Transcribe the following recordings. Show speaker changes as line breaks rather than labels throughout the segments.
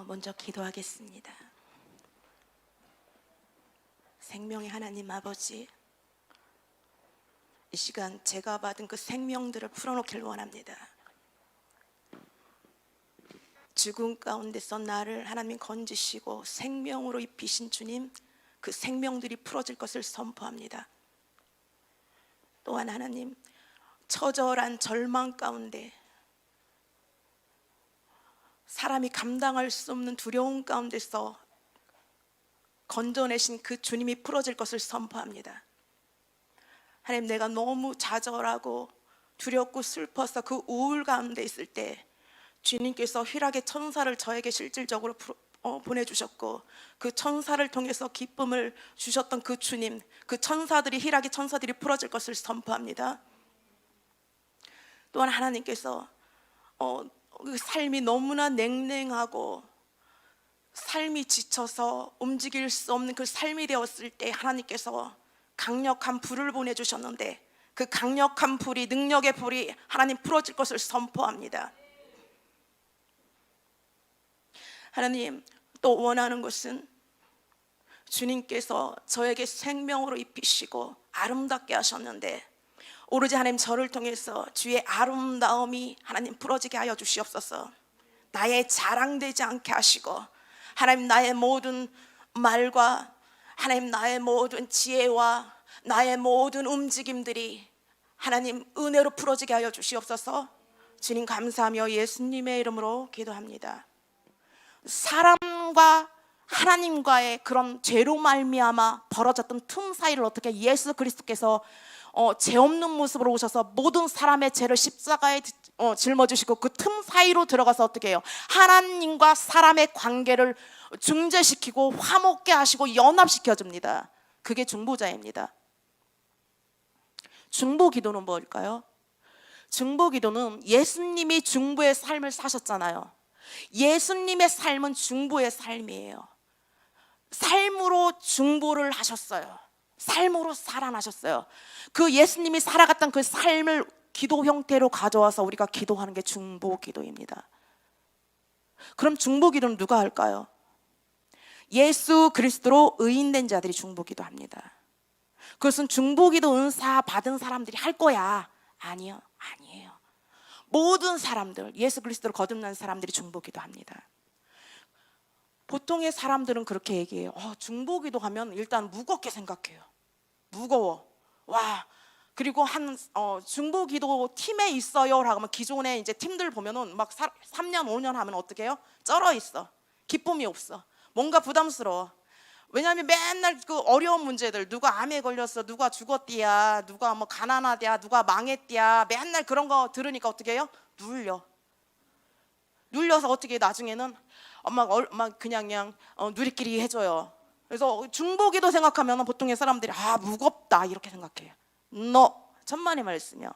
먼저 기도하겠습니다. 생명의 하나님 아버지, 이 시간 제가 받은 그 생명들을 풀어놓기를 원합니다. 죽음 가운데서 나를 하나님 건지시고 생명으로 입히신 주님, 그 생명들이 풀어질 것을 선포합니다. 또한 하나님, 처절한 절망 가운데 사람이 감당할 수 없는 두려움 가운데서 건져내신 그 주님이 풀어질 것을 선포합니다. 하나님, 내가 너무 좌절하고 두렵고 슬퍼서 그 우울 가운데 있을 때 주님께서 희락의 천사를 저에게 실질적으로 보내주셨고, 그 천사를 통해서 기쁨을 주셨던 그 주님, 그 천사들이, 희락의 천사들이 풀어질 것을 선포합니다. 또한 하나님께서 그 삶이 너무나 냉랭하고 삶이 지쳐서 움직일 수 없는 그 삶이 되었을 때 하나님께서 강력한 불을 보내주셨는데, 그 강력한 불이, 능력의 불이 하나님 풀어질 것을 선포합니다. 하나님, 또 원하는 것은 주님께서 저에게 생명으로 입히시고 아름답게 하셨는데, 오로지 하나님 저를 통해서 주의 아름다움이 하나님 풀어지게 하여 주시옵소서. 나의 자랑되지 않게 하시고, 하나님 나의 모든 말과 하나님 나의 모든 지혜와 나의 모든 움직임들이 하나님 은혜로 풀어지게 하여 주시옵소서. 주님 감사하며 예수님의 이름으로 기도합니다. 사람과 하나님과의 그런 죄로 말미암아 벌어졌던 틈 사이를 어떻게 예수 그리스도께서 죄 없는 모습으로 오셔서 모든 사람의 죄를 십자가에 짊어지시고 그 틈 사이로 들어가서 어떻게 해요? 하나님과 사람의 관계를 중재시키고 화목게 하시고 연합시켜 줍니다. 그게 중보자입니다. 중보기도는 뭘까요? 중보기도는 예수님이 중보의 삶을 사셨잖아요. 예수님의 삶은 중보의 삶이에요. 삶으로 중보를 하셨어요. 삶으로 살아나셨어요. 그 예수님이 살아갔던 그 삶을 기도 형태로 가져와서 우리가 기도하는 게 중보기도입니다. 그럼 중보기도는 누가 할까요? 예수 그리스도로 의인된 자들이 중보기도합니다. 그것은 중보기도 은사 받은 사람들이 할 거야. 아니에요. 모든 사람들, 예수 그리스도로 거듭난 사람들이 중보기도합니다. 보통의 사람들은 그렇게 얘기해요. 중보기도 하면 일단 무겁게 생각해요. 무거워. 와. 그리고 중보기도 팀에 있어요 라고 하면, 기존에 이제 팀들 보면은 막 3년 5년 하면 어떻게 해요? 쩔어 있어. 기쁨이 없어. 뭔가 부담스러워. 왜냐하면 맨날 그 어려운 문제들, 누가 암에 걸렸어, 누가 죽었디야, 누가 뭐 가난하디야, 누가 망했디야, 맨날 그런 거 들으니까 어떻게 해요? 눌려서 어떻게 나중에는 막 그냥 누리끼리 해줘요. 그래서 중보기도 생각하면 보통의 사람들이 무겁다 이렇게 생각해요. 천만의 말씀이요.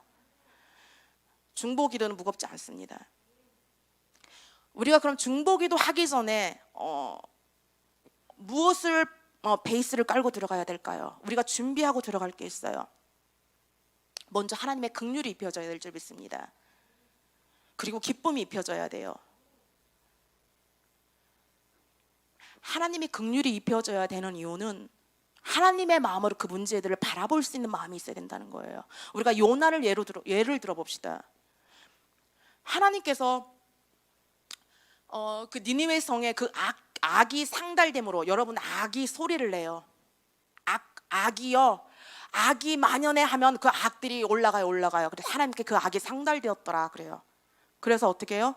중보기도는 무겁지 않습니다. 우리가 그럼 중보기도 하기 전에 무엇을 베이스를 깔고 들어가야 될까요? 우리가 준비하고 들어갈 게 있어요. 먼저 하나님의 긍휼이 입혀져야 될 줄 믿습니다. 그리고 기쁨이 입혀져야 돼요. 하나님이 긍휼이 입혀져야 되는 이유는 하나님의 마음으로 그 문제들을 바라볼 수 있는 마음이 있어야 된다는 거예요. 우리가 요나를 예를 들어 봅시다. 하나님께서 그 니느웨 성에 그 악이 상달됨으로, 여러분 악이 소리를 내요. 악이요. 악이 만연해 하면 그 악들이 올라가요. 그래서 하나님께 그 악이 상달되었더라 그래요. 그래서 어떻게 해요?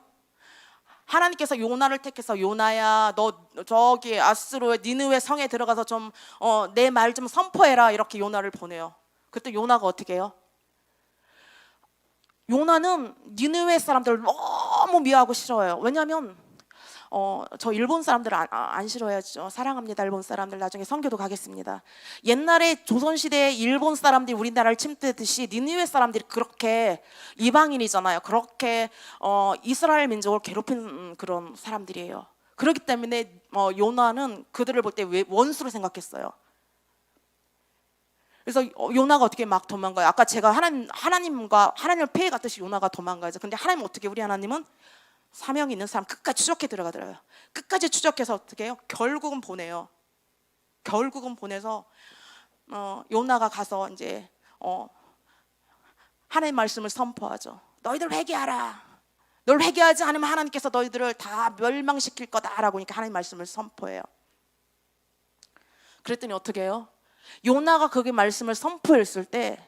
하나님께서 요나를 택해서, 요나야 너 저기 아스로의 니느웨 성에 들어가서 좀 내 말 좀 선포해라 이렇게 요나를 보내요. 그때 요나가 어떻게 해요? 요나는 니느웨 사람들을 너무 미워하고 싫어해요. 왜냐하면 저 일본 사람들 안 싫어해야죠. 사랑합니다 일본 사람들. 나중에 선교도 가겠습니다. 옛날에 조선시대에 일본 사람들이 우리나라를 침투했듯이 니느웨 사람들이 그렇게, 이방인이잖아요, 그렇게 이스라엘 민족을 괴롭힌 그런 사람들이에요. 그렇기 때문에 요나는 그들을 볼 때 원수로 생각했어요. 그래서 요나가 어떻게 막 도망가요? 아까 제가 하나님을 피해갔듯이 요나가 도망가야죠. 근데 하나님 어떻게, 우리 하나님은 사명 있는 사람 끝까지 추적해 들어가더라고요. 끝까지 추적해서 어떻게 해요? 결국은 보내요. 결국은 보내서 요나가 가서 이제 하나님의 말씀을 선포하죠. 너희들 회개하라. 널 회개하지 않으면 하나님께서 너희들을 다 멸망시킬 거다라고 하니까 하나님 말씀을 선포해요. 그랬더니 어떻게 해요? 요나가 거기 말씀을 선포했을 때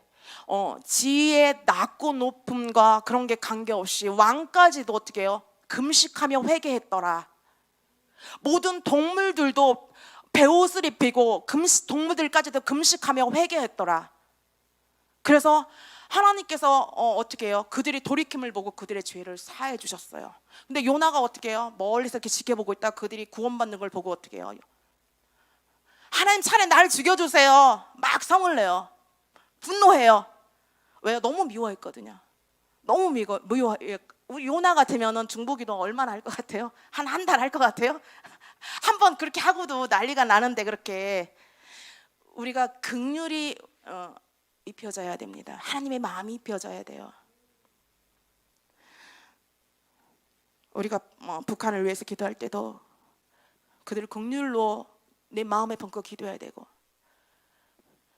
지위의 낮고 높음과 그런 게 관계없이 왕까지도 어떻게 해요? 금식하며 회개했더라. 모든 동물들도 베옷을 입히고 동물들까지도 금식하며 회개했더라. 그래서 하나님께서 어떻게 해요? 그들이 돌이킴을 보고 그들의 죄를 사해 주셨어요. 근데 요나가 어떻게 해요? 멀리서 이렇게 지켜보고 있다 그들이 구원받는 걸 보고 어떻게 해요? 하나님 차라리 나를 죽여주세요. 막 성을 내요. 분노해요. 왜요? 너무 미워했거든요. 너무 미워. 우리 요나 같으면은 중보기도 얼마나 할 것 같아요? 한 달 할 것 같아요? 한 번 그렇게 하고도 난리가 나는데 그렇게 우리가 긍휼이 입혀져야 됩니다. 하나님의 마음이 입혀져야 돼요. 우리가 북한을 위해서 기도할 때도 그들을 긍휼로 내 마음에 품고 기도해야 되고,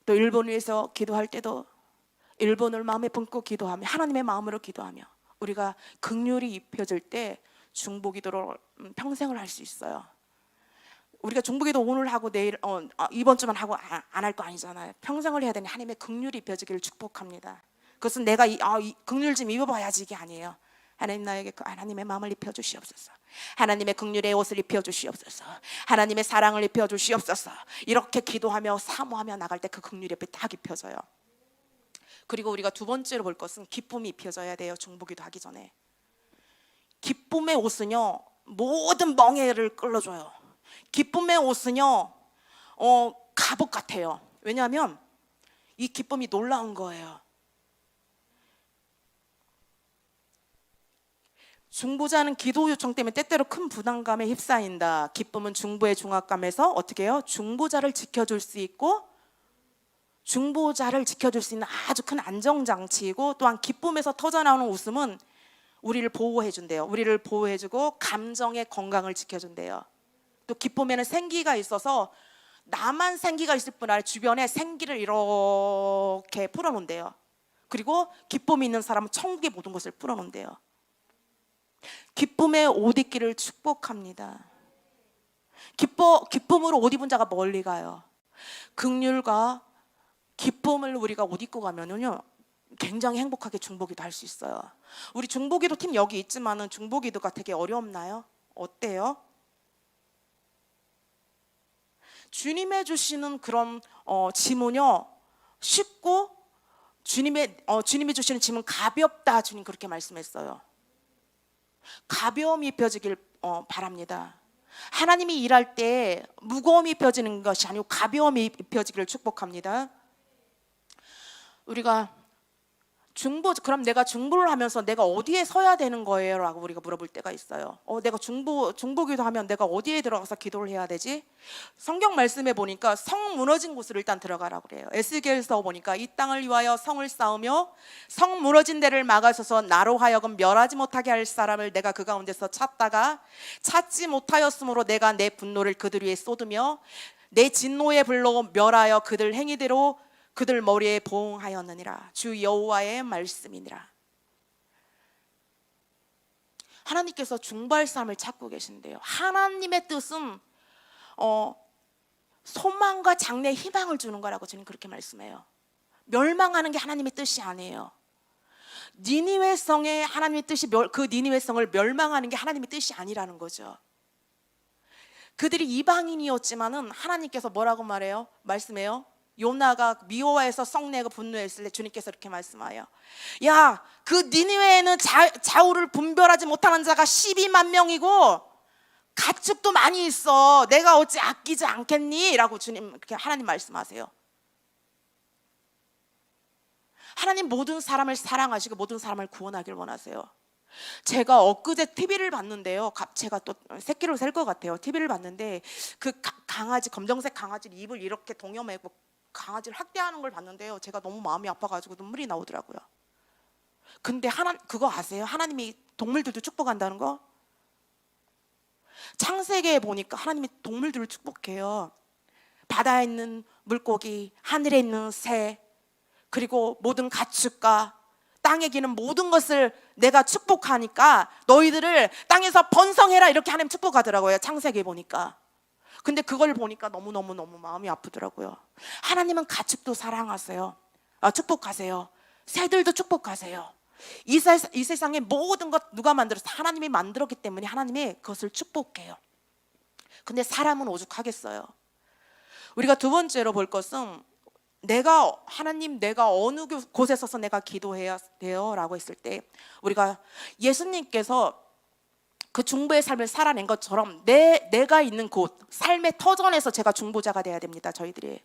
또 일본을 위해서 기도할 때도 일본을 마음에 품고 기도하며 하나님의 마음으로 기도하며 우리가 긍휼이 입혀질 때 중보기도를 평생을 할 수 있어요. 우리가 중보기도 오늘 하고 내일 이번 주만 하고 안 할 거 아니잖아요. 평생을 해야 되니 하나님의 긍휼이 입혀지기를 축복합니다. 그것은 내가 긍휼 좀 입어봐야지 이게 아니에요. 하나님 나에게 그 하나님의 마음을 입혀주시옵소서. 하나님의 긍휼의 옷을 입혀주시옵소서. 하나님의 사랑을 입혀주시옵소서. 이렇게 기도하며 사모하며 나갈 때 그 긍휼의 옆에 딱 입혀져요. 그리고 우리가 두 번째로 볼 것은 기쁨이 입혀져야 돼요. 중보기도 하기 전에. 기쁨의 옷은요 모든 멍에를 끌어줘요. 기쁨의 옷은요 갑옷 같아요. 왜냐하면 이 기쁨이 놀라운 거예요. 중보자는 기도 요청 때문에 때때로 큰 부담감에 휩싸인다. 기쁨은 중보의 중압감에서 어떻게 해요? 중보자를 지켜줄 수 있고 중보자를 지켜줄 수 있는 아주 큰 안정장치이고, 또한 기쁨에서 터져나오는 웃음은 우리를 보호해준대요. 우리를 보호해주고 감정의 건강을 지켜준대요. 또 기쁨에는 생기가 있어서 나만 생기가 있을 뿐 아니라 주변에 생기를 이렇게 풀어놓는데요. 그리고 기쁨이 있는 사람은 천국의 모든 것을 풀어놓는데요. 기쁨의 옷 입기를 축복합니다. 기쁨으로 옷 입은 자가 멀리 가요. 긍휼과 기쁨을 우리가 옷 입고 가면은요 굉장히 행복하게 중보기도 할 수 있어요. 우리 중보기도 팀 여기 있지만은 중보기도가 되게 어렵나요? 어때요? 주님의 주시는 그런 짐은요 쉽고 주님이 주시는 짐은 가볍다. 주님 그렇게 말씀했어요. 가벼움이 입혀지길 바랍니다. 하나님이 일할 때 무거움이 입혀지는 것이 아니고 가벼움이 입혀지기를 축복합니다. 우리가 그럼 내가 중보를 하면서 내가 어디에 서야 되는 거예요? 라고 우리가 물어볼 때가 있어요. 내가 중보기도 하면 내가 어디에 들어가서 기도를 해야 되지? 성경 말씀에 보니까 성 무너진 곳으로 일단 들어가라고 그래요. 에스겔서 보니까 이 땅을 위하여 성을 쌓으며 성 무너진 데를 막아서서 나로 하여금 멸하지 못하게 할 사람을 내가 그 가운데서 찾다가 찾지 못하였으므로 내가 내 분노를 그들 위에 쏟으며 내 진노의 불로 멸하여 그들 행위대로 그들 머리에 보응하였느니라. 주 여호와의 말씀이니라. 하나님께서 중보할 사람을 찾고 계신데요. 하나님의 뜻은 소망과 장래에 희망을 주는 거라고 저는 그렇게 말씀해요. 멸망하는 게 하나님의 뜻이 아니에요. 니느웨 성에 하나님의 뜻이 그 니느웨 성을 멸망하는 게 하나님의 뜻이 아니라는 거죠. 그들이 이방인이었지만은 하나님께서 뭐라고 말씀해요? 요나가 미워해서 성내고 분노했을 때 주님께서 이렇게 말씀하여 야, 그 니느웨에는 좌우를 분별하지 못하는 자가 12만 명이고 가축도 많이 있어. 내가 어찌 아끼지 않겠니? 라고 주님 그렇게 하나님 말씀하세요. 하나님 모든 사람을 사랑하시고 모든 사람을 구원하길 원하세요. 제가 엊그제 TV를 봤는데요. 제가 또 새끼를 셀 것 같아요. TV를 봤는데 그 강아지, 검정색 강아지 입을 이렇게 동여매고 강아지를 학대하는 걸 봤는데요. 제가 너무 마음이 아파가지고 눈물이 나오더라고요. 근데 그거 아세요? 하나님이 동물들도 축복한다는 거? 창세기에 보니까 하나님이 동물들을 축복해요. 바다에 있는 물고기, 하늘에 있는 새, 그리고 모든 가축과 땅에 기는 모든 것을 내가 축복하니까 너희들을 땅에서 번성해라 이렇게 하나님 축복하더라고요. 창세기에 보니까. 근데 그걸 보니까 너무너무 마음이 아프더라고요. 하나님은 가축도 사랑하세요. 축복하세요. 새들도 축복하세요. 이 세상의 모든 것 누가 만들었어? 하나님이 만들었기 때문에 하나님이 그것을 축복해요. 근데 사람은 오죽하겠어요. 우리가 두 번째로 볼 것은 하나님 내가 어느 곳에 서서 내가 기도해야 돼요? 라고 했을 때 우리가 예수님께서 그 중보의 삶을 살아낸 것처럼 내가 있는 곳, 삶의 터전에서 제가 중보자가 돼야 됩니다. 저희들이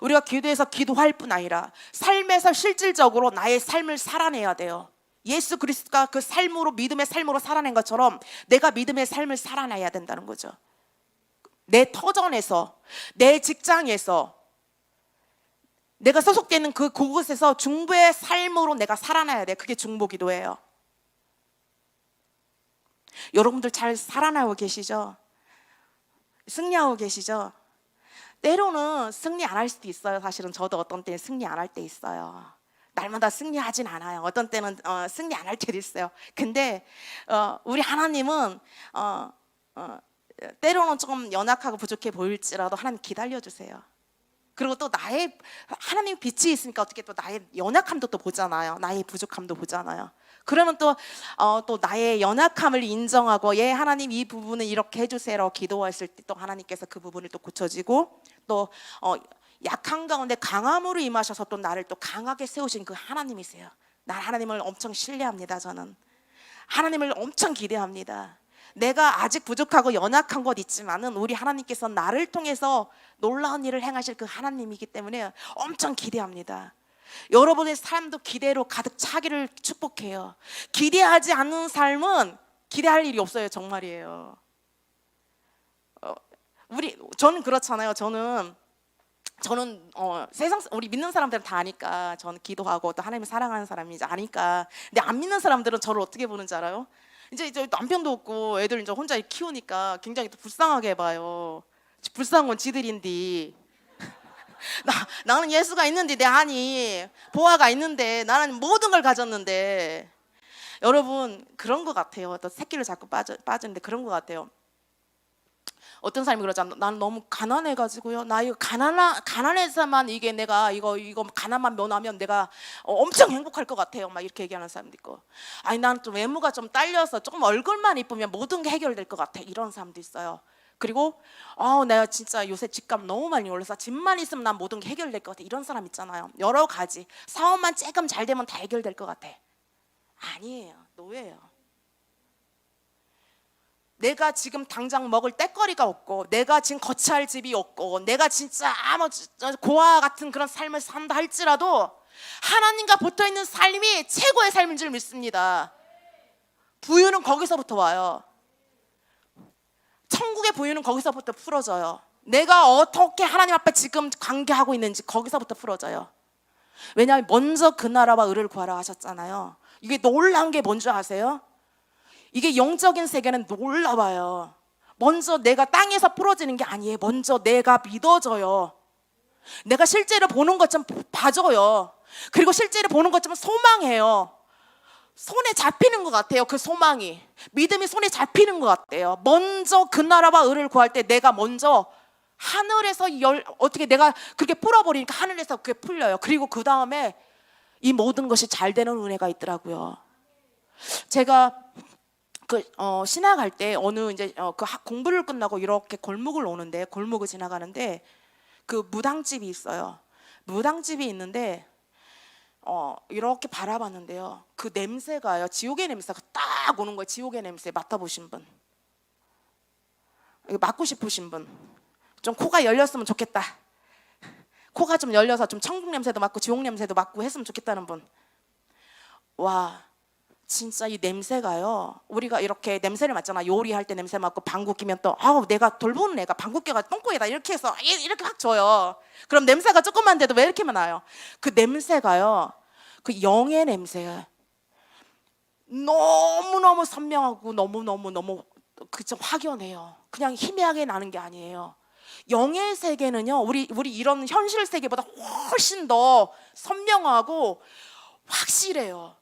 우리가 기도해서 기도할 뿐 아니라 삶에서 실질적으로 나의 삶을 살아내야 돼요. 예수 그리스도가 그 삶으로, 믿음의 삶으로 살아낸 것처럼 내가 믿음의 삶을 살아내야 된다는 거죠. 내 터전에서, 내 직장에서, 내가 소속되는 그곳에서 중보의 삶으로 내가 살아나야 돼. 그게 중보기도예요. 여러분들 잘 살아나고 계시죠? 승리하고 계시죠? 때로는 승리 안 할 수도 있어요. 사실은 저도 어떤 때는 승리 안 할 때 있어요. 날마다 승리하진 않아요. 어떤 때는 승리 안 할 때도 있어요. 근데 우리 하나님은 때로는 조금 연약하고 부족해 보일지라도 하나님 기다려주세요. 그리고 또 하나님 빛이 있으니까 어떻게 또 나의 연약함도 또 보잖아요. 나의 부족함도 보잖아요. 그러면 또 나의 연약함을 인정하고 하나님 이 부분은 이렇게 해주세요라고 기도했을 때 또 하나님께서 그 부분을 또 고쳐지고 또 약한 가운데 강함으로 임하셔서 또 나를 또 강하게 세우신 그 하나님이세요. 난 하나님을 엄청 신뢰합니다. 저는 하나님을 엄청 기대합니다. 내가 아직 부족하고 연약한 것 있지만은 우리 하나님께서 나를 통해서 놀라운 일을 행하실 그 하나님이기 때문에 엄청 기대합니다. 여러분의 삶도 기대로 가득 차기를 축복해요. 기대하지 않는 삶은 기대할 일이 없어요. 정말이에요. 저는 그렇잖아요. 저는 세상 우리 믿는 사람들은 다 아니까 저는 기도하고 또 하나님을 사랑하는 사람이지 아니까. 근데 안 믿는 사람들은 저를 어떻게 보는지 알아요? 이제 남편도 없고 애들 이제 혼자 키우니까 굉장히 또 불쌍하게 봐요. 불쌍한 건 지들인데. 나는 예수가 있는데 내 아니 보아가 있는데 나는 모든 걸 가졌는데. 여러분 그런 것 같아요. 또 새끼를 자꾸 빠지는데 그런 것 같아요. 어떤 사람이 그러잖아. 나는 너무 가난해가지고요. 나 이거 가난해서만 이게 내가 이거 가난만 면하면 내가 엄청 행복할 것 같아요. 막 이렇게 얘기하는 사람도 있고. 아니 나는 좀 외모가 좀 딸려서 조금 얼굴만 이쁘면 모든 게 해결될 것 같아. 이런 사람도 있어요. 그리고 내가 진짜 요새 집값 너무 많이 올라서 집만 있으면 난 모든 게 해결될 것 같아. 이런 사람 있잖아요. 여러 가지 사업만 조금 잘 되면 다 해결될 것 같아. 아니에요. 노예예요. 내가 지금 당장 먹을 떼거리가 없고 내가 지금 거처할 집이 없고 내가 진짜 고아 같은 그런 삶을 산다 할지라도 하나님과 붙어있는 삶이 최고의 삶인 줄 믿습니다. 부유는 거기서부터 와요. 천국의 부유는 거기서부터 풀어져요. 내가 어떻게 하나님 앞에 지금 관계하고 있는지 거기서부터 풀어져요. 왜냐하면 먼저 그 나라와 의를 구하라 하셨잖아요. 이게 놀라운 게 뭔지 아세요? 이게 영적인 세계는 놀라워요. 먼저 내가 땅에서 풀어지는 게 아니에요. 먼저 내가 믿어져요. 내가 실제로 보는 것처럼 봐줘요. 그리고 실제로 보는 것처럼 소망해요. 손에 잡히는 것 같아요. 그 소망이 믿음이 손에 잡히는 것 같아요. 먼저 그 나라와 의를 구할 때 내가 먼저 하늘에서 어떻게 내가 그렇게 풀어버리니까 하늘에서 그게 풀려요. 그리고 그 다음에 이 모든 것이 잘 되는 은혜가 있더라고요. 제가 신학할 때 어느 이제 공부를 끝나고 이렇게 골목을 오는데 골목을 지나가는데 그 무당집이 있어요. 무당집이 있는데 이렇게 바라봤는데요. 그 냄새가요. 지옥의 냄새가 딱 오는 거예요. 지옥의 냄새 맡아보신 분, 맡고 싶으신 분, 좀 코가 열렸으면 좋겠다. 코가 좀 열려서 좀 천국 냄새도 맡고 지옥 냄새도 맡고 했으면 좋겠다는 분. 와. 진짜 이 냄새가요. 우리가 이렇게 냄새를 맡잖아. 요리할 때 냄새 맡고 방구 끼면 또 내가 돌보는 애가 방구 껴가 똥꼬에다 이렇게 해서 이렇게 확 줘요. 그럼 냄새가 조금만데도 왜 이렇게 나요? 그 냄새가요. 그 영의 냄새가 너무너무 선명하고 너무너무 그저 확연해요. 그냥 희미하게 나는 게 아니에요. 영의 세계는요, 우리 이런 현실 세계보다 훨씬 더 선명하고 확실해요.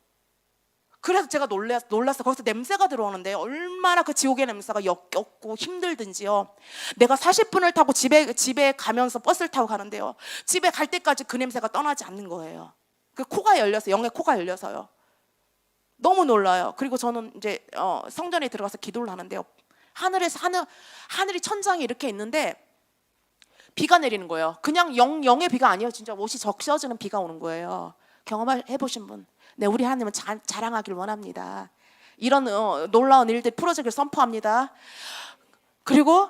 그래서 제가 놀랐어. 거기서 냄새가 들어오는데 얼마나 그 지옥의 냄새가 역겹고 힘들든지요. 내가 40분을 타고 집에 가면서 버스를 타고 가는데요, 집에 갈 때까지 그 냄새가 떠나지 않는 거예요. 그 코가 열려서, 영의 코가 열려서요. 너무 놀라요. 그리고 저는 이제 성전에 들어가서 기도를 하는데요, 하늘이 천장이 이렇게 있는데 비가 내리는 거예요. 그냥 영의 비가 아니에요. 진짜 옷이 적셔지는 비가 오는 거예요. 경험해 보신 분? 네, 우리 하나님은 자랑하길 원합니다. 이런 놀라운 일들, 프로젝트를 선포합니다. 그리고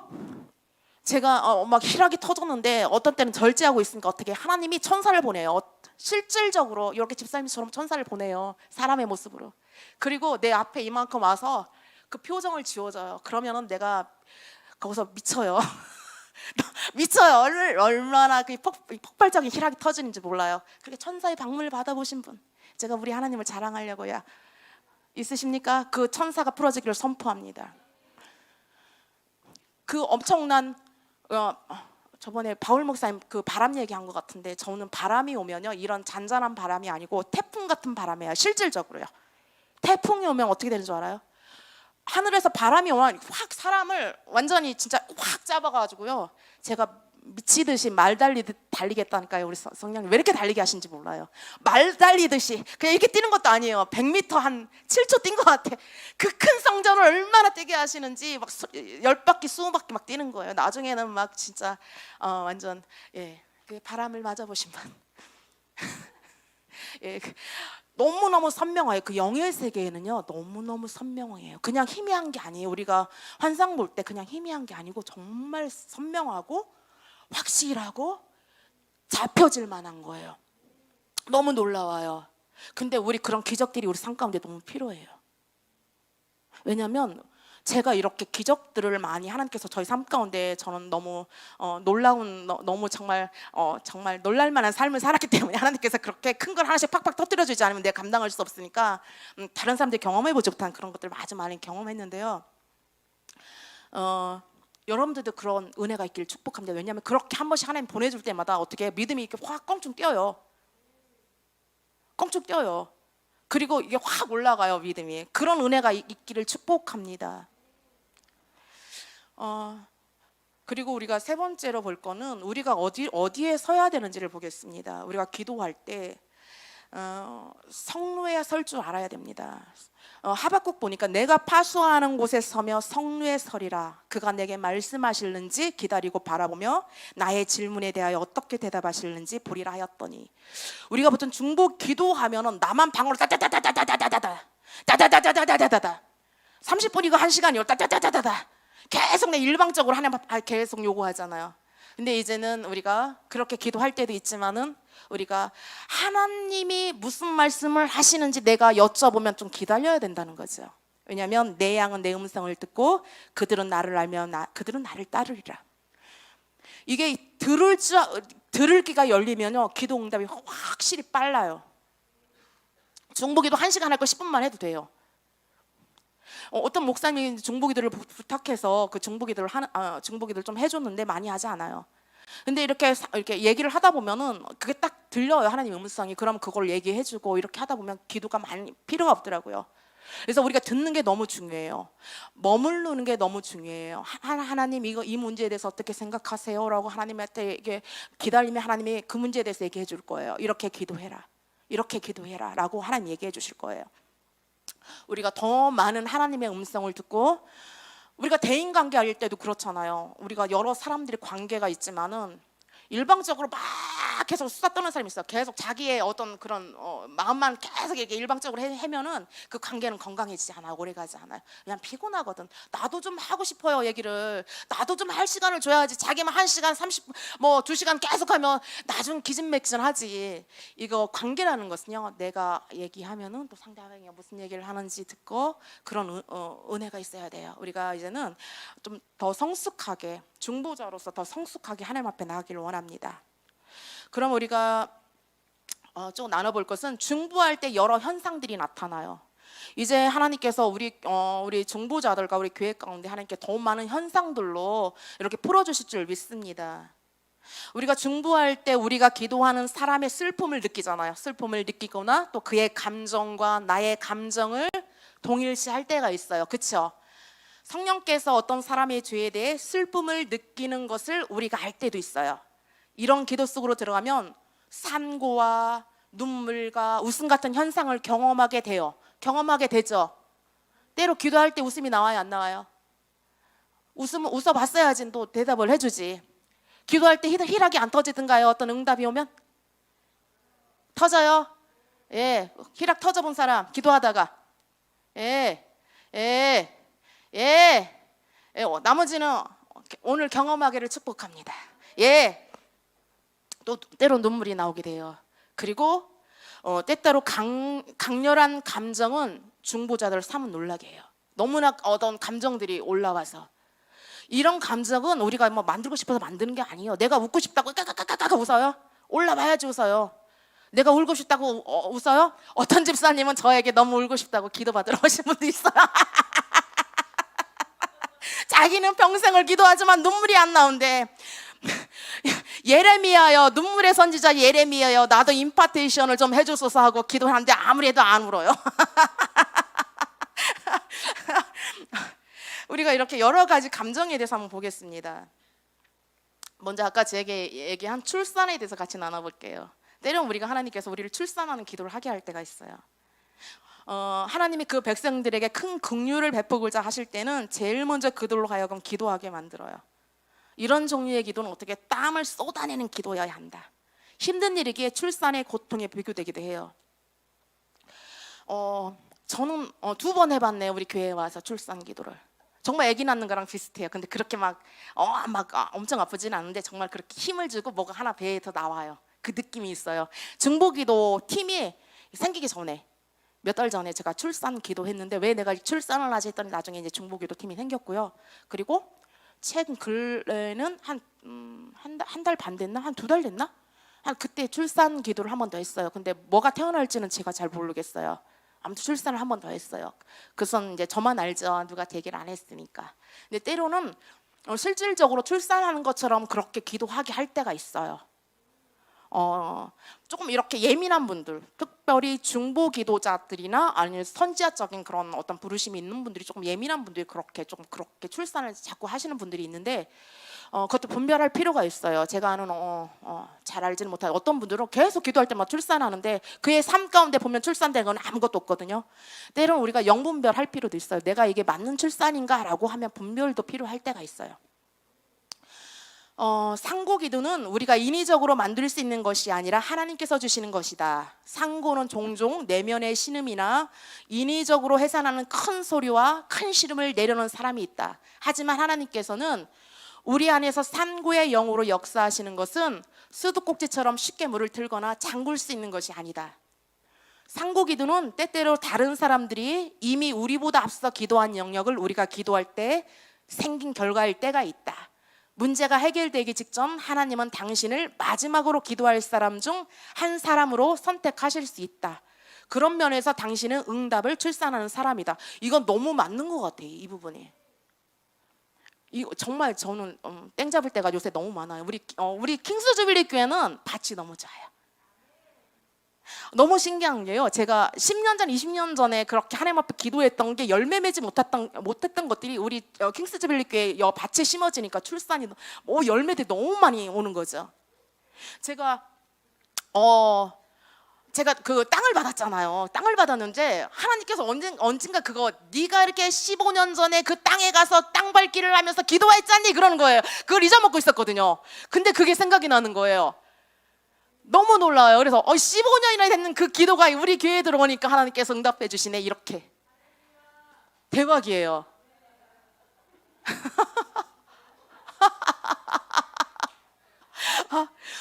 제가 막 희락이 터졌는데 어떤 때는 절제하고 있으니까 어떻게 하나님이 천사를 보내요. 실질적으로 이렇게 집사님처럼 천사를 보내요. 사람의 모습으로. 그리고 내 앞에 이만큼 와서 그 표정을 지워줘요. 그러면은 내가 거기서 미쳐요. 미쳐요. 얼마나 그 폭발적인 희락이 터지는지 몰라요. 그렇게 천사의 방문을 받아보신 분, 제가 우리 하나님을 자랑하려고요. 있으십니까? 그 천사가 풀어지기를 선포합니다. 그 엄청난 저번에 바울 목사님 그 바람 얘기한 것 같은데, 저는 바람이 오면요, 이런 잔잔한 바람이 아니고 태풍 같은 바람이에요. 실질적으로요. 태풍이 오면 어떻게 되는 줄 알아요? 하늘에서 바람이 오면 확 사람을 완전히 진짜 확 잡아가지고요, 제가 미치듯이 말 달리듯 달리겠다니까요. 우리 성령님 왜 이렇게 달리게 하신지 몰라요. 말 달리듯이 그냥 이렇게 뛰는 것도 아니에요. 100m 한 7초 뛴 것 같아. 그 큰 성전을 얼마나 뛰게 하시는지 막 10바퀴 20바퀴 막 뛰는 거예요. 나중에는 막 진짜 완전 그 바람을 맞아보신 분. 너무너무 선명해요. 그 영의 세계에는요, 너무너무 선명해요. 그냥 희미한 게 아니에요. 우리가 환상 볼 때 그냥 희미한 게 아니고 정말 선명하고 확실하고 잡혀질 만한 거예요. 너무 놀라워요. 근데 우리 그런 기적들이 우리 삶 가운데 너무 필요해요. 왜냐하면 제가 이렇게 기적들을 많이 하나님께서 저희 삶 가운데, 저는 너무 놀라운, 너무 정말 놀랄만한 삶을 살았기 때문에 하나님께서 그렇게 큰 걸 하나씩 팍팍 터뜨려주지 않으면 내가 감당할 수 없으니까 다른 사람들이 경험해보지 못한 그런 것들을 아주 많이 경험했는데요. 여러분들도 그런 은혜가 있기를 축복합니다. 왜냐하면 그렇게 한 번씩 하나님 보내줄 때마다 어떻게 믿음이 이렇게 확 껑충 뛰어요. 껑충 뛰어요. 그리고 이게 확 올라가요, 믿음이. 그런 은혜가 있기를 축복합니다. 그리고 우리가 세 번째로 볼 거는 우리가 어디에 서야 되는지를 보겠습니다. 우리가 기도할 때 성루에 설 줄 알아야 됩니다. 하박국 보니까 내가 파수하는 곳에 서며 성루에 서리라. 그가 내게 말씀하실는지 기다리고 바라보며 나의 질문에 대하여 어떻게 대답하실는지 보리라 하였더니, 우리가 보통 중보 기도하면은 나만 방으로 따다다다다다다다다 30분이고 1시간이요 따다다다다다 계속 내 일방적으로 하나님 앞에 계속 요구하잖아요. 근데 이제는 우리가 그렇게 기도할 때도 있지만은 우리가 하나님이 무슨 말씀을 하시는지 내가 여쭤보면 좀 기다려야 된다는 거죠. 왜냐하면 내 양은 내 음성을 듣고 그들은 나를 알며 그들은 나를 따르리라. 이게 들을 귀가 열리면요, 기도 응답이 확실히 빨라요. 중보기도 1시간 할 거 10분만 해도 돼요. 어떤 목사님이 중보기도를 부탁해서 그 중보기도를 좀 해줬는데 많이 하지 않아요. 근데 이렇게 얘기를 하다 보면은 그게 딱 들려요, 하나님 음성이. 그럼 그걸 얘기해주고 이렇게 하다 보면 기도가 많이 필요가 없더라고요. 그래서 우리가 듣는 게 너무 중요해요. 머무르는 게 너무 중요해요. 하나님 이 문제에 대해서 어떻게 생각하세요? 라고 하나님한테 이게 기다리면 하나님이 그 문제에 대해서 얘기해 줄 거예요. 이렇게 기도해라, 이렇게 기도해라 라고 하나님 얘기해 주실 거예요. 우리가 더 많은 하나님의 음성을 듣고, 우리가 대인관계 할 때도 그렇잖아요. 우리가 여러 사람들이 관계가 있지만은 일방적으로 막 계속 수다 떠는 사람이 있어요. 계속 자기의 어떤 그런 마음만 계속 이렇게 일방적으로 해면은 그 관계는 건강해지지 않아요. 오래가지 않아요. 그냥 피곤하거든. 나도 좀 하고 싶어요, 얘기를. 나도 좀 할 시간을 줘야지. 자기만 1시간 30분 뭐 2시간 계속 하면 나중 기진맥진하지. 이거 관계라는 것은요, 내가 얘기하면은 또 상대방이 무슨 얘기를 하는지 듣고 그런 은혜가 있어야 돼요. 우리가 이제는 좀 더 성숙하게, 중보자로서 더 성숙하게 하나님 앞에 나가기를 원합니다. 그럼 우리가 좀 나눠볼 것은, 중보할 때 여러 현상들이 나타나요. 이제 하나님께서 우리 중보자들과 우리 교회 가운데 하나님께 더 많은 현상들로 이렇게 풀어주실 줄 믿습니다. 우리가 중보할 때 우리가 기도하는 사람의 슬픔을 느끼잖아요. 슬픔을 느끼거나 또 그의 감정과 나의 감정을 동일시할 때가 있어요. 그렇죠? 성령께서 어떤 사람의 죄에 대해 슬픔을 느끼는 것을 우리가 알 때도 있어요. 이런 기도 속으로 들어가면 산고와 눈물과 웃음 같은 현상을 경험하게 돼요. 경험하게 되죠. 때로 기도할 때 웃음이 나와요, 안 나와요? 웃어봤어야지 또 대답을 해주지. 기도할 때 희락이 안 터지든가요? 어떤 응답이 오면? 터져요? 예, 희락 터져본 사람 기도하다가 나머지는 오늘 경험하기를 축복합니다. 예, 또 때로 눈물이 나오게 돼요. 그리고 때때로 강렬한 감정은 중보자들을 사뭇 놀라게 해요. 너무나 어떤 감정들이 올라와서 이런 감정은 우리가 뭐 만들고 싶어서 만드는 게 아니에요. 내가 웃고 싶다고 까까까까 웃어요? 올라와야지 웃어요. 내가 울고 싶다고 웃어요? 어떤 집사님은 저에게 너무 울고 싶다고 기도받으러 오신 분도 있어요. 자기는 평생을 기도하지만 눈물이 안 나온대. 예레미야여, 눈물의 선지자 예레미야여, 나도 임파테이션을 좀 해주소서 하고 기도하는데 아무래도 안 울어요. 우리가 이렇게 여러 가지 감정에 대해서 한번 보겠습니다. 먼저 아까 제게 얘기한 출산에 대해서 같이 나눠볼게요. 때로는 우리가 하나님께서 우리를 출산하는 기도를 하게 할 때가 있어요. 하나님이 그 백성들에게 큰 긍휼을 베푸고자 하실 때는 제일 먼저 그들로 하여금 기도하게 만들어요. 이런 종류의 기도는 어떻게 땀을 쏟아내는 기도여야 한다. 힘든 일이기에 출산의 고통에 비교되기도 해요. 저는 2번 해봤네요. 우리 교회에 와서 출산 기도를. 정말 아기 낳는 거랑 비슷해요. 근데 그렇게 엄청 아프진 않은데 정말 그렇게 힘을 주고 뭐가 하나 배에 더 나와요. 그 느낌이 있어요. 중보기도 팀이 생기기 전에 몇 달 전에 제가 출산 기도했는데 왜 내가 출산을 하지 했더니 나중에 이제 중보기도 팀이 생겼고요. 그리고 최근 근래는 한 달 반 됐나? 한 2달 됐나? 그때 출산 기도를 한 번 더 했어요. 근데 뭐가 태어날지는 제가 잘 모르겠어요. 아무튼 출산을 한 번 더 했어요. 그것은 이제 저만 알죠. 누가 대기를 안 했으니까. 근데 때로는 실질적으로 출산하는 것처럼 그렇게 기도하게 할 때가 있어요. 조금 이렇게 예민한 분들, 특별히 중보 기도자들이나 아니면 선지자적인 그런 어떤 부르심이 있는 분들이 조금 예민한 분들이 그렇게 출산을 자꾸 하시는 분들이 있는데 그것도 분별할 필요가 있어요. 제가 아는 잘 알지는 못하는 어떤 분들은 계속 기도할 때마다 출산하는데 그의 삶 가운데 보면 출산된 건 아무것도 없거든요. 때로는 우리가 영분별할 필요도 있어요. 내가 이게 맞는 출산인가라고 하면 분별도 필요할 때가 있어요. 상고기도는 우리가 인위적으로 만들 수 있는 것이 아니라 하나님께서 주시는 것이다. 상고는 종종 내면의 신음이나 인위적으로 해산하는 큰 소리와 큰 시름을 내려는 사람이 있다. 하지만 하나님께서는 우리 안에서 산고의 영으로 역사하시는 것은 수도꼭지처럼 쉽게 물을 틀거나 잠글 수 있는 것이 아니다. 상고기도는 때때로 다른 사람들이 이미 우리보다 앞서 기도한 영역을 우리가 기도할 때 생긴 결과일 때가 있다. 문제가 해결되기 직전 하나님은 당신을 마지막으로 기도할 사람 중 한 사람으로 선택하실 수 있다. 그런 면에서 당신은 응답을 출산하는 사람이다. 이건 너무 맞는 것 같아요. 이 부분이. 정말 저는 땡 잡을 때가 요새 너무 많아요. 우리 킹스 주빌리 교회는 밭이 너무 좋아요. 너무 신기한 게요. 제가 10년 전, 20년 전에 그렇게 하나님 앞에 기도했던 게 열매 맺지 못했던 것들이 우리 킹스 주빌리 교회 밭에 심어지니까 출산이 열매들이 너무 많이 오는 거죠. 제가 그 땅을 받았잖아요. 땅을 받았는데 하나님께서 언젠가 그거 네가 이렇게 15년 전에 그 땅에 가서 땅 밟기를 하면서 기도했잖니 그러는 거예요. 그걸 잊어먹고 있었거든요. 근데 그게 생각이 나는 거예요. 너무 놀라워요. 그래서 15년이나 됐는 그 기도가 우리 교회에 들어오니까 하나님께서 응답해 주시네. 이렇게 대박이에요.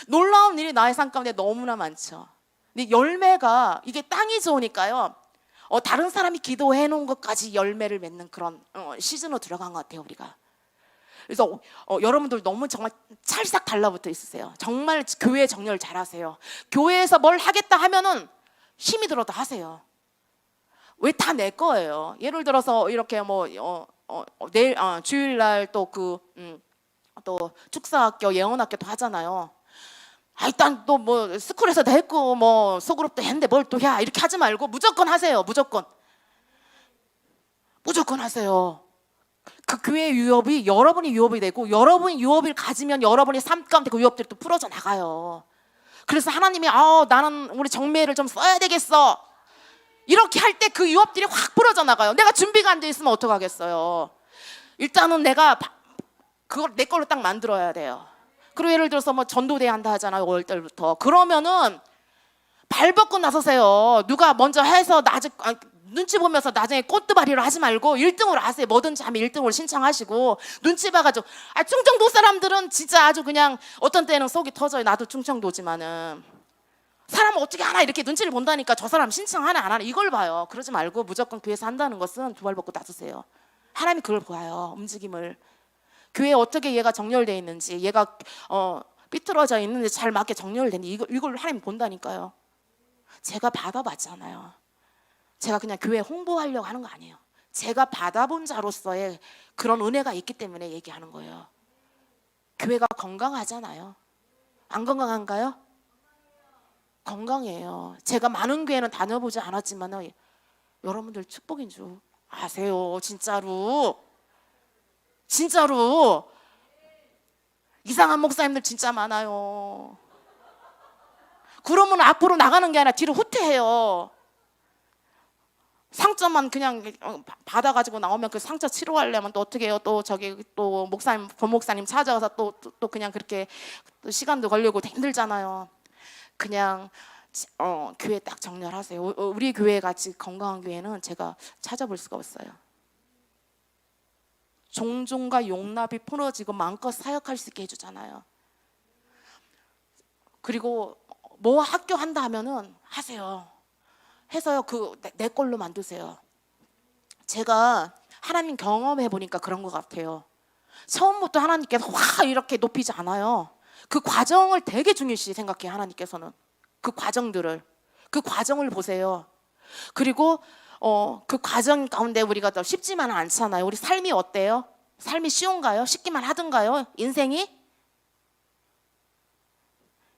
놀라운 일이 나의 삶 가운데 너무나 많죠. 근데 열매가 이게 땅이 좋으니까요. 다른 사람이 기도해 놓은 것까지 열매를 맺는 그런 시즌으로 들어간 것 같아요. 우리가. 그래서 여러분들 너무 정말 찰싹 달라붙어 있으세요. 정말 교회 정렬 잘하세요. 교회에서 뭘 하겠다 하면은 힘이 들어도 하세요.
왜 다 내 거예요? 예를 들어서 이렇게 뭐 내일 주일날 또 축사학교 예언학교도 하잖아요. 일단 또 뭐 스쿨에서도 했고 뭐 소그룹도 했는데 뭘 또 야 이렇게 하지 말고 무조건 하세요. 무조건 하세요. 그 교회의 유업이 여러분이 유업이 되고, 여러분이 유업을 가지면 여러분의 삶 가운데 그 유업들이 또 풀어져 나가요. 그래서 하나님이 나는 우리 정매를 좀 써야 되겠어 이렇게 할 때 그 유업들이 확 풀어져 나가요. 내가 준비가 안 돼 있으면 어떡하겠어요. 일단은 내가 그걸 내 걸로 딱 만들어야 돼요. 그리고 예를 들어서 뭐 전도대회 한다 하잖아요. 5월달부터. 그러면은 발 벗고 나서세요. 누가 먼저 해서 눈치 보면서 나중에 꽃두바리로 하지 말고 1등으로 하세요. 뭐든지 하면 1등으로 신청하시고 눈치 봐가지고. 충청도 사람들은 진짜 아주 그냥 어떤 때는 속이 터져요. 나도 충청도지만은 사람은 어떻게 하나 이렇게 눈치를 본다니까. 저 사람 신청하나 안 하나 이걸 봐요. 그러지 말고 무조건 교회에서 한다는 것은 두 발 벗고 나서세요. 하나님이 그걸 봐요. 움직임을. 교회에 어떻게 얘가 정렬되어 있는지, 얘가 삐뚤어져 있는지 잘 맞게 정렬되는지 이걸 하나님 본다니까요. 제가 받아봤잖아요. 제가 그냥 교회 홍보하려고 하는 거 아니에요. 제가 받아본 자로서의 그런 은혜가 있기 때문에 얘기하는 거예요. 교회가 건강하잖아요. 안 건강한가요? 건강해요. 제가 많은 교회는 다녀보지 않았지만 여러분들 축복인 줄 아세요. 진짜로 이상한 목사님들 진짜 많아요. 그러면 앞으로 나가는 게 아니라 뒤로 후퇴해요. 상처만 그냥 받아가지고 나오면 그 상처 치료하려면 또 어떻게 해요? 또 목사님, 본목사님 찾아가서 또 그냥 그렇게 또 시간도 걸리고 힘들잖아요. 그냥 교회 딱 정렬하세요. 우리 교회 같이 건강한 교회는 제가 찾아볼 수가 없어요. 종종과 용납이 풀어지고 마음껏 사역할 수 있게 해주잖아요. 그리고 뭐 학교 한다 하면은 하세요. 해서요 내 걸로 만드세요. 제가 하나님 경험해 보니까 그런 것 같아요. 처음부터 하나님께서 확 이렇게 높이지 않아요. 그 과정을 되게 중요시 생각해요. 하나님께서는 그 과정을 보세요. 그리고 그 과정 가운데 우리가 더 쉽지만은 않잖아요. 우리 삶이 어때요? 삶이 쉬운가요? 쉽기만 하던가요?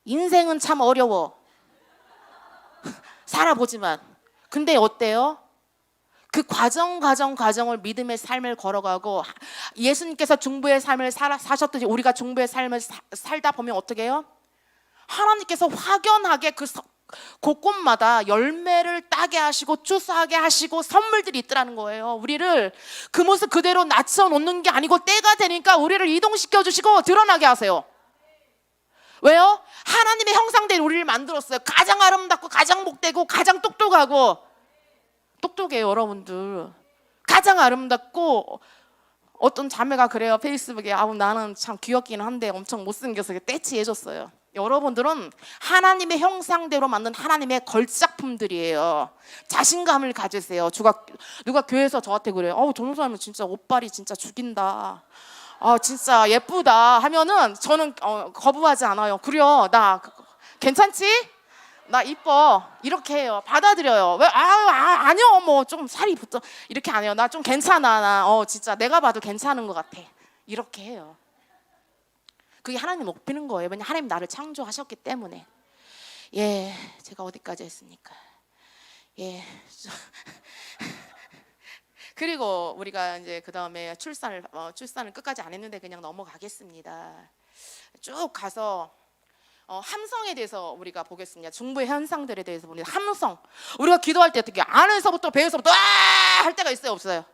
인생은 참 어려워. 살아보지만. 근데 어때요? 그 과정을 믿음의 삶을 걸어가고 예수님께서 중보의 삶을 사셨듯이 우리가 중보의 삶을 살다 보면 어떻게 해요? 하나님께서 확연하게 곳곳마다 열매를 따게 하시고 추수하게 하시고 선물들이 있더라는 거예요. 우리를 그 모습 그대로 낮춰놓는 게 아니고 때가 되니까 우리를 이동시켜 주시고 드러나게 하세요. 왜요? 하나님의 형상대로 우리를 만들었어요. 가장 아름답고 가장 복되고 가장 똑똑해요. 여러분들 가장 아름답고. 어떤 자매가 그래요. 페이스북에 나는 참 귀엽긴 한데 엄청 못생겨서 떼치해줬어요. 여러분들은 하나님의 형상대로 만든 하나님의 걸작품들이에요. 자신감을 가지세요. 누가 교회에서 저한테 그래요. 전도사님은 진짜 옷빨이 진짜 죽인다. 진짜 예쁘다 하면은 저는 거부하지 않아요. 그래요. 나 괜찮지? 나 이뻐. 이렇게 해요. 받아들여요. 왜? 아니요. 뭐 좀 살이 붙어. 이렇게 안 해요. 나 좀 괜찮아. 나 진짜 내가 봐도 괜찮은 것 같아. 이렇게 해요. 그게 하나님 높이는 거예요. 왜냐하면 하나님 나를 창조하셨기 때문에. 제가 어디까지 했습니까? 그리고 우리가 이제 그 다음에 출산을 끝까지 안 했는데 그냥 넘어가겠습니다. 쭉 가서 함성에 대해서 우리가 보겠습니다. 중보의 현상들에 대해서 보니다. 함성. 우리가 기도할 때 어떻게 안에서부터 배에서부터 할 때가 있어요, 없어요?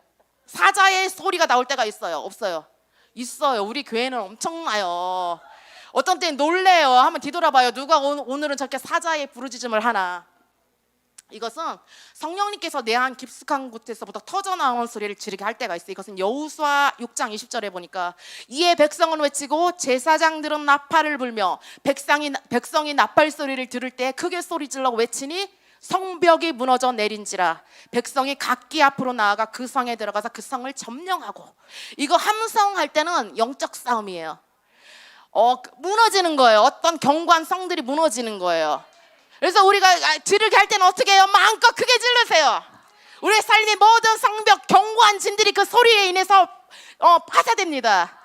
사자의 소리가 나올 때가 있어요, 없어요? 있어요. 우리 교회는 엄청나요. 어떤 때는 놀래요. 한번 뒤돌아봐요. 누가 오늘은 저렇게 사자의 부르짖음을 하나. 이것은 성령님께서 내 안 깊숙한 곳에서부터 터져나오는 소리를 지르게 할 때가 있어요. 이것은 여호수아 6장 20절에 보니까 이에 백성은 외치고 제사장들은 나팔을 불며 백성이 나팔 소리를 들을 때 크게 소리질러 외치니 성벽이 무너져 내린지라. 백성이 각기 앞으로 나아가 그 성에 들어가서 그 성을 점령하고. 이거 함성할 때는 영적 싸움이에요. 무너지는 거예요. 어떤 견고한 성들이 무너지는 거예요. 그래서 우리가 지르게 할 때는 어떻게 해요? 마음껏 크게 질르세요. 우리의 삶의 모든 성벽, 견고한 진들이 그 소리에 인해서 파쇄됩니다.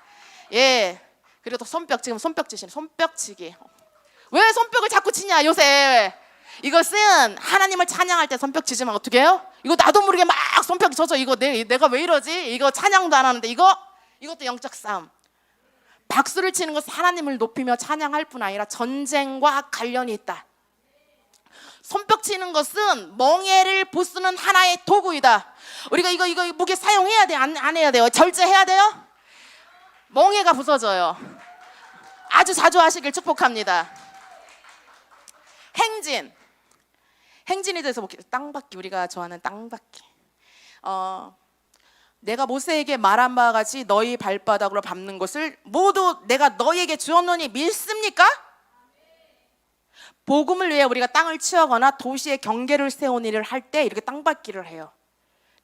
예. 그리고 또 손뼉, 지금 손뼉 치시네. 손뼉치기. 왜 손뼉을 자꾸 치냐 요새. 이것은 하나님을 찬양할 때 손뼉 치지만 어떻게 해요? 이거 나도 모르게 막 손뼉이 쳐져. 이거 내가 왜 이러지? 이거 찬양도 안 하는데 이것도 영적 싸움. 박수를 치는 것은 하나님을 높이며 찬양할 뿐 아니라 전쟁과 관련이 있다. 손뼉 치는 것은 멍에를 부수는 하나의 도구이다. 우리가 이거 무게 사용해야 돼? 안 해야 돼요? 절제해야 돼요? 멍에가 부서져요. 아주 자주 하시길 축복합니다. 행진에 대해서 볼게요. 땅밟기, 우리가 좋아하는 땅밟기. 내가 모세에게 말한 바와 같이 너희 발바닥으로 밟는 것을 모두 내가 너희에게 주었노니 믿습니까? 복음을 위해 우리가 땅을 치우거나 도시의 경계를 세우는 일을 할 때 이렇게 땅밟기를 해요.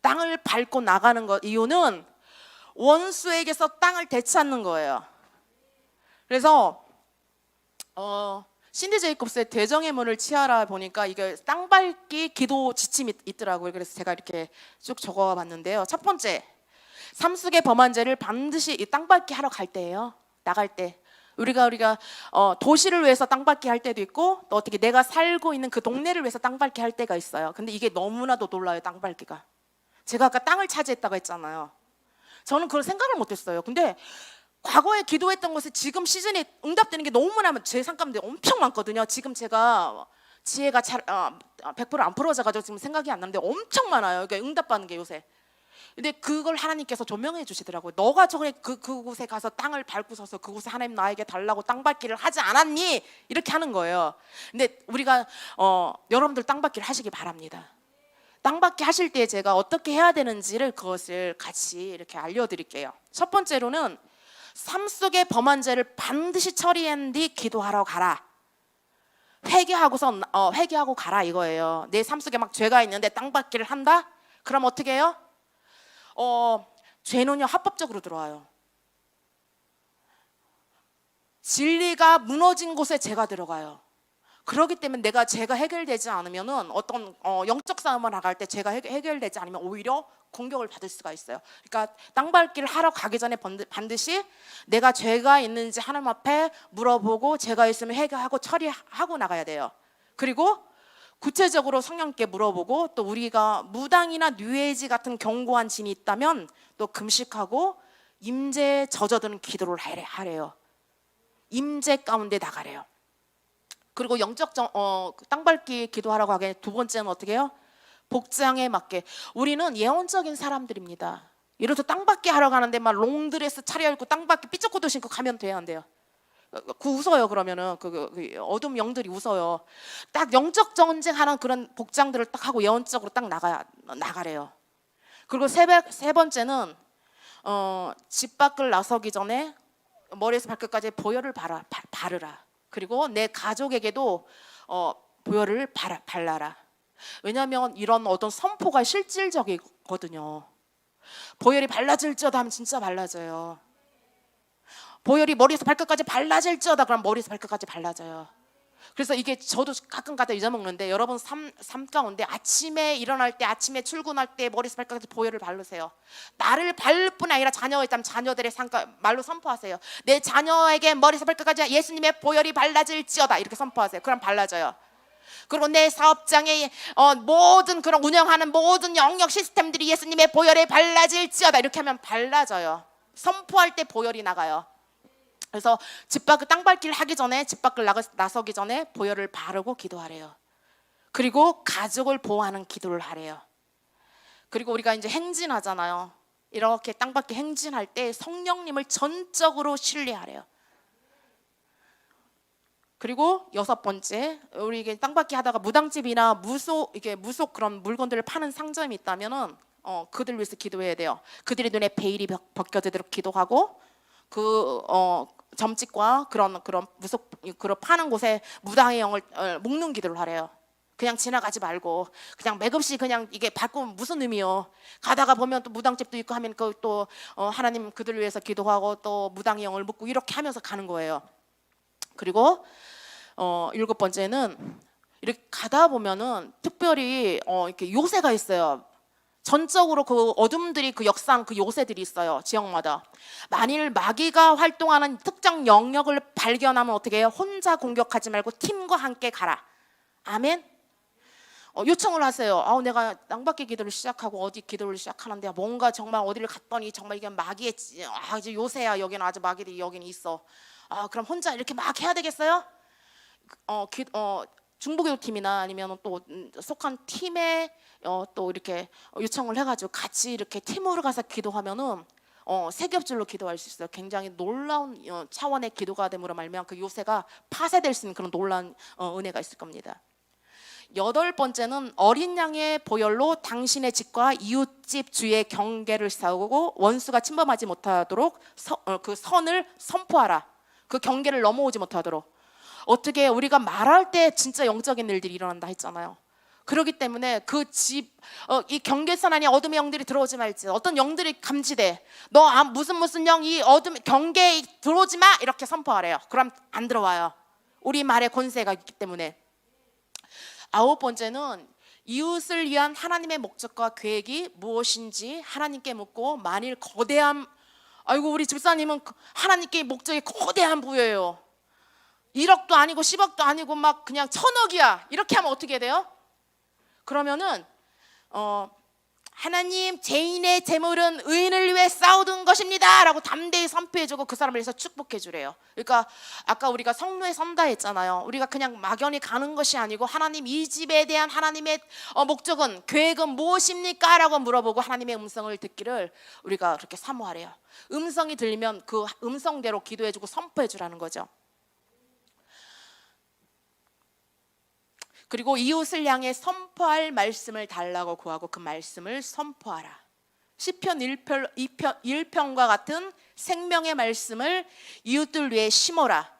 땅을 밟고 나가는 것 이유는 원수에게서 땅을 되찾는 거예요. 그래서 신디 제이콥스의 대정의 문을 치하라 보니까 이게 땅밟기 기도 지침이 있더라고요. 그래서 제가 이렇게 쭉 적어봤는데요. 첫 번째, 삼수의 범한 죄를 반드시 이 땅밟기 하러 갈 때예요. 나갈 때 우리가 도시를 위해서 땅밟기 할 때도 있고 또 어떻게 내가 살고 있는 그 동네를 위해서 땅밟기 할 때가 있어요. 근데 이게 너무나도 놀라요. 땅밟기가. 제가 아까 땅을 차지했다고 했잖아요. 저는 그걸 생각을 못했어요. 근데 과거에 기도했던 것이 지금 시즌에 응답되는 게 너무나 제 상가인데 엄청 많거든요. 지금 제가 지혜가 100%안 풀어져가지고 지금 생각이 안 나는데 엄청 많아요. 그러니까 응답받는 게 요새. 근데 그걸 하나님께서 조명해 주시더라고요. 너가 저번에 그곳에 가서 땅을 밟고 서서 그곳에 하나님 나에게 달라고 땅밟기를 하지 않았니? 이렇게 하는 거예요. 근데 우리가 여러분들 땅밟기를 하시기 바랍니다. 땅밟기 하실 때 제가 어떻게 해야 되는지를 그것을 같이 이렇게 알려드릴게요. 첫 번째로는 삶 속의 범한 죄를 반드시 처리한 뒤 기도하러 가라. 회개하고 가라 이거예요. 내 삶 속에 막 죄가 있는데 땅밟기를 한다? 그럼 어떻게 해요? 죄는요 합법적으로 들어와요. 진리가 무너진 곳에 죄가 들어가요. 그렇기 때문에 죄가 해결되지 않으면은 어떤 영적 싸움을 나갈 때 죄가 해결되지 않으면 오히려 공격을 받을 수가 있어요. 그러니까 땅밟기를 하러 가기 전에 반드시 내가 죄가 있는지 하나님 앞에 물어보고 죄가 있으면 해결하고 처리하고 나가야 돼요. 그리고 구체적으로 성령께 물어보고 또 우리가 무당이나 뉴에이지 같은 견고한 진이 있다면 또 금식하고 임재에 젖어드는 기도를 하래요. 임재 가운데 나가래요. 그리고 영적 땅밟기 기도하라고 하게 두 번째는 어떻게 해요? 복장에 맞게. 우리는 예언적인 사람들입니다. 예를 들어 땅밟기 하러 가는데 막 롱드레스 차려입고 땅밟기 삐쩍구도 신고 가면 돼요, 안 돼요? 그 웃어요. 그러면은 그 어둠 영들이 웃어요. 딱 영적 전쟁하는 그런 복장들을 딱 하고 예언적으로 딱 나가래요. 그리고 세 번째는 집 밖을 나서기 전에 머리에서 발끝까지 보혈을 바르라. 그리고 내 가족에게도 보혈을 발라라. 왜냐하면 이런 어떤 선포가 실질적이거든요. 보혈이 발라질지어다 하면 진짜 발라져요. 보혈이 머리에서 발끝까지 발라질지어다 그럼 머리에서 발끝까지 발라져요. 그래서 이게 저도 가끔가다 잊어먹는데 여러분 삶 가운데 아침에 일어날 때 아침에 출근할 때 머리에서 발끝까지 보혈을 바르세요. 나를 바를 뿐 아니라 자녀가 있다면 자녀들의 말로 선포하세요. 내 자녀에게 머리에서 발끝까지 예수님의 보혈이 발라질지어다 이렇게 선포하세요. 그럼 발라져요. 그리고 내 사업장에 모든 그런 운영하는 모든 영역 시스템들이 예수님의 보혈에 발라질지어다 이렇게 하면 발라져요. 선포할 때 보혈이 나가요. 그래서 땅밟기를 하기 전에 집 밖을 나서기 전에 보혈을 바르고 기도하래요. 그리고 가족을 보호하는 기도를 하래요. 그리고 우리가 이제 행진하잖아요. 이렇게 땅밟기 행진할 때 성령님을 전적으로 신뢰하래요. 그리고 여섯 번째, 우리 이게 땅밟기 하다가 무당집이나 무속 그런 물건들을 파는 상점이 있다면은 그들 위해서 기도해야 돼요. 그들의 눈에 베일이 벗겨지도록 기도하고 점집과 그런 무속 그런 파는 곳에 무당의 영을 묶는 기도를 하래요. 그냥 지나가지 말고 그냥 맥없이 그냥 이게 바꾸면 무슨 의미요? 가다가 보면 또 무당집도 있고 하면 또 하나님 그들을 위해서 기도하고 또 무당의 영을 묶고 이렇게 하면서 가는 거예요. 그리고 일곱 번째는 이렇게 가다 보면은 특별히 이렇게 요새가 있어요. 전적으로 그 어둠들이 그 역사하는 그 요새들이 있어요. 지역마다. 만일 마귀가 활동하는 특정 영역을 발견하면 어떻게 해요? 혼자 공격하지 말고 팀과 함께 가라. 아멘. 요청을 하세요. 내가 땅밖의 기도를 시작하고 어디 기도를 시작하는데 뭔가 정말 어디를 갔더니 정말 이게 마귀의 이제 요새야. 여기는 아주 마귀들이 여기는 있어. 그럼 혼자 이렇게 막 해야 되겠어요? 중보기도팀이나 아니면 또 속한 팀에 또 이렇게 요청을 해가지고 같이 이렇게 팀으로 가서 기도하면은 세 겹줄로 기도할 수 있어요. 굉장히 놀라운 차원의 기도가 됨으로 말미암아 그 요새가 파쇄될 수 있는 그런 놀라운 은혜가 있을 겁니다. 8번째는 어린 양의 보혈로 당신의 집과 이웃집 주의 경계를 세우고 원수가 침범하지 못하도록 그 선을 선포하라. 그 경계를 넘어오지 못하도록. 어떻게 우리가 말할 때 진짜 영적인 일들이 일어난다 했잖아요. 그렇기 때문에 그 집, 이 경계선 안에 어둠의 영들이 들어오지 말지. 어떤 영들이 감지돼. 너 무슨 영 이 어둠 경계에 들어오지 마 이렇게 선포하래요. 그럼 안 들어와요. 우리 말에 권세가 있기 때문에. 9번째는 이웃을 위한 하나님의 목적과 계획이 무엇인지 하나님께 묻고 만일 거대한 아이고 우리 집사님은 하나님께 목적이 거대한 부여예요. 1억도 아니고 10억도 아니고 막 그냥 1000억이야. 이렇게 하면 어떻게 돼요? 그러면은 하나님 죄인의 재물은 의인을 위해 쌓아둔 것입니다 라고 담대히 선포해주고 그 사람을 위해서 축복해주래요. 그러니까 아까 우리가 성로에 선다 했잖아요. 우리가 그냥 막연히 가는 것이 아니고 하나님 이 집에 대한 하나님의 목적은 계획은 무엇입니까? 라고 물어보고 하나님의 음성을 듣기를 우리가 그렇게 사모하래요. 음성이 들리면 그 음성대로 기도해주고 선포해주라는 거죠. 그리고 이웃을 향해 선포할 말씀을 달라고 구하고 그 말씀을 선포하라. 시편 1편과 같은 생명의 말씀을 이웃들 위해 심어라.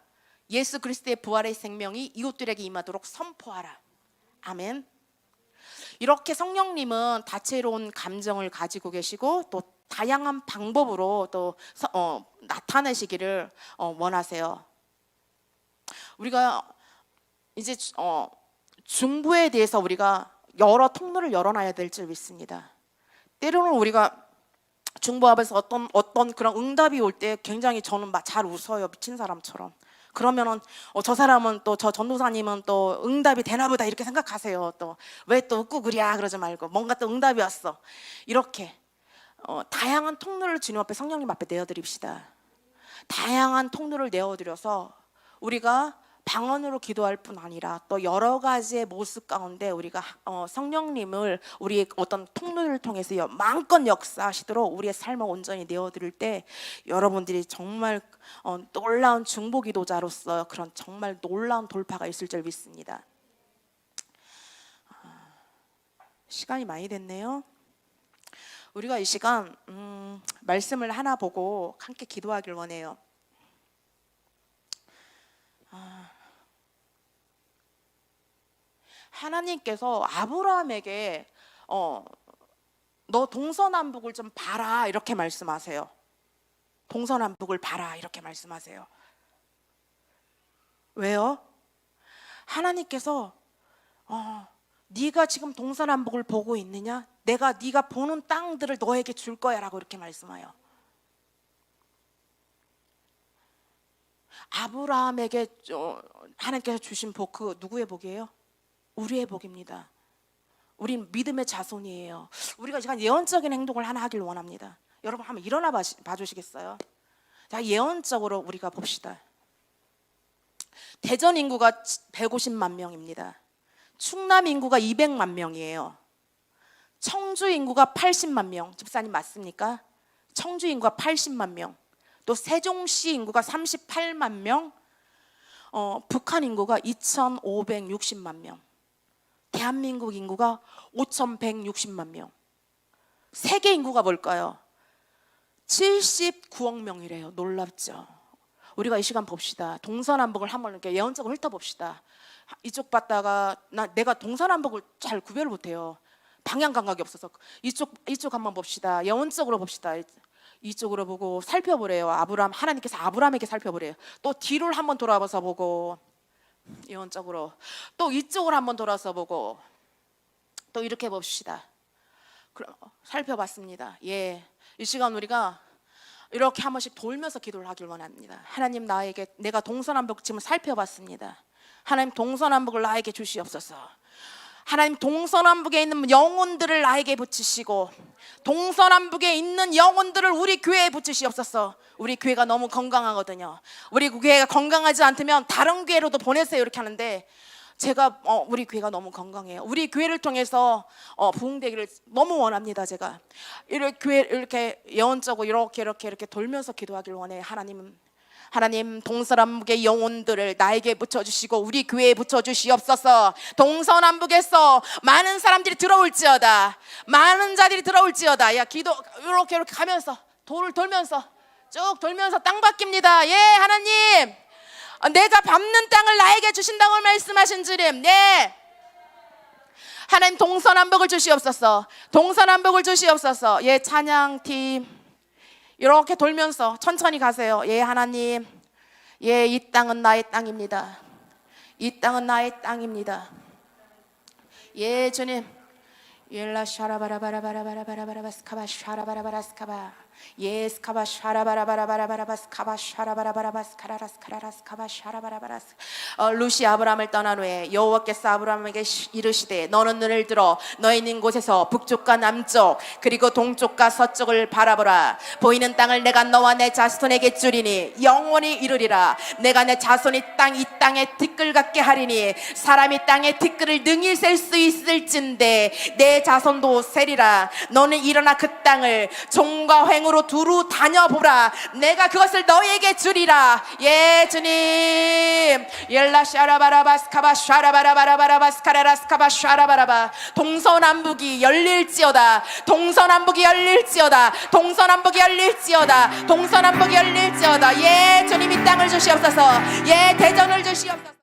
예수 그리스도의 부활의 생명이 이웃들에게 임하도록 선포하라. 아멘. 이렇게 성령님은 다채로운 감정을 가지고 계시고 또 다양한 방법으로 또 나타내시기를 원하세요. 우리가 이제 중보에 대해서 우리가 여러 통로를 열어놔야 될 줄 믿습니다. 때로는 우리가 중보 앞에서 어떤 그런 응답이 올 때 굉장히 저는 막 잘 웃어요. 미친 사람처럼. 그러면은 저 사람은 또 저 전도사님은 또 응답이 되나 보다 이렇게 생각하세요. 또 왜 또 웃고 그랴 그러지 말고 뭔가 또 응답이 왔어. 이렇게 다양한 통로를 주님 앞에 성령님 앞에 내어드립시다. 다양한 통로를 내어드려서 우리가 방언으로 기도할 뿐 아니라 또 여러 가지의 모습 가운데 우리가 성령님을 우리의 어떤 통로를 통해서 마음껏 역사하시도록 우리의 삶을 온전히 내어드릴 때 여러분들이 정말 놀라운 중보 기도자로서 그런 정말 놀라운 돌파가 있을 줄 믿습니다. 시간이 많이 됐네요. 우리가 이 시간 말씀을 하나 보고 함께 기도하길 원해요. 하나님께서 아브라함에게 너 동서남북을 좀 봐라 이렇게 말씀하세요. 동서남북을 봐라 이렇게 말씀하세요. 왜요? 하나님께서 네가 지금 동서남북을 보고 있느냐? 네가 보는 땅들을 너에게 줄 거야 라고 이렇게 말씀해요. 아브라함에게 하나님께서 주신 복, 그 누구의 복이에요? 우리의 복입니다. 우린 믿음의 자손이에요. 우리가 지금 예언적인 행동을 하나 하길 원합니다. 여러분 한번 일어나 봐주시겠어요? 자, 예언적으로 우리가 봅시다. 대전 인구가 150만 명입니다. 충남 인구가 200만 명이에요. 청주 인구가 80만 명. 집사님 맞습니까? 청주 인구가 80만 명. 또 세종시 인구가 38만 명. 북한 인구가 2,560만 명. 대한민국 인구가 5,160만 명. 세계 인구가 뭘까요? 79억 명이래요. 놀랍죠? 우리가 이 시간 봅시다. 동서남북을 한번 이렇게 예언적으로 훑어봅시다. 이쪽 봤다가 내가 동서남북을 잘 구별을 못해요. 방향 감각이 없어서 이쪽 한번 봅시다. 예언적으로 봅시다. 이쪽으로 보고 살펴보래요. 하나님께서 아브라함에게 살펴보래요. 또 뒤를 한번 돌아봐서 보고 예언적으로 또 이쪽을 한번 돌아서 보고 또 이렇게 봅시다. 살펴봤습니다. 예, 이 시간 우리가 이렇게 한 번씩 돌면서 기도를 하길 원합니다. 하나님, 나에게 내가 동서남북 지금 살펴봤습니다. 하나님, 동서남북을 나에게 주시옵소서. 하나님, 동서남북에 있는 영혼들을 나에게 붙이시고 동서남북에 있는 영혼들을 우리 교회에 붙이시옵소서. 우리 교회가 너무 건강하거든요. 우리 교회가 건강하지 않다면 다른 교회로도 보내세요 이렇게 하는데, 제가 우리 교회가 너무 건강해요. 우리 교회를 통해서 부흥되기를 너무 원합니다. 제가 이렇게 교회 이렇게 예언적으로 이렇게 돌면서 기도하길 원해요. 하나님, 동서남북의 영혼들을 나에게 붙여주시고 우리 교회에 붙여주시옵소서. 동서남북에서 많은 사람들이 들어올지어다. 많은 자들이 들어올지어다. 야, 기도 이렇게 가면서 돌을 돌면서 쭉 돌면서 땅 바뀝니다. 예, 하나님, 내가 밟는 땅을 나에게 주신다고 말씀하신 주님. 네, 하나님, 동서남북을 주시옵소서. 동서남북을 주시옵소서. 예, 찬양팀 이렇게 돌면서 천천히 가세요. 예, 하나님, 예, 이 땅은 나의 땅입니다. 이 땅은 나의 땅입니다. 예, 주님. 옐라 샤라바라바라바라바라바라바라 스카바 샤라바라바라 스카바 예 스카바 샤라바라바라바라바라 스카바 샤라바라바라바 스카라라 스카라라 스카바 샤라바라바라 루시 아브라함을 떠난 후에 여호와께서 아브라함에게 이르시되 너는 눈을 들어 너의 있는 곳에서 북쪽과 남쪽 그리고 동쪽과 서쪽을 바라보라. 보이는 땅을 내가 너와 내 자손에게 주리니 영원히 이르리라. 내가 내 자손이 이 땅에 티끌 같게 하리니 사람이 땅에 티끌을 능히 셀 수 있을진데 내 자손도 세리라. 너는 일어나 그 땅을 종과 횡으로 두루 다녀보라. 내가 그것을 너에게 주리라. 예, 주님. 옐라 샤라바라바스카바 샤라바라바라바라바스카라라스카바 샤라바라바. 동서남북이 열릴지어다. 동서남북이 열릴지어다. 동서남북이 열릴지어다. 동서남북이 열릴지어다. 예, 주님, 이 땅을 주시옵소서. 예, 대전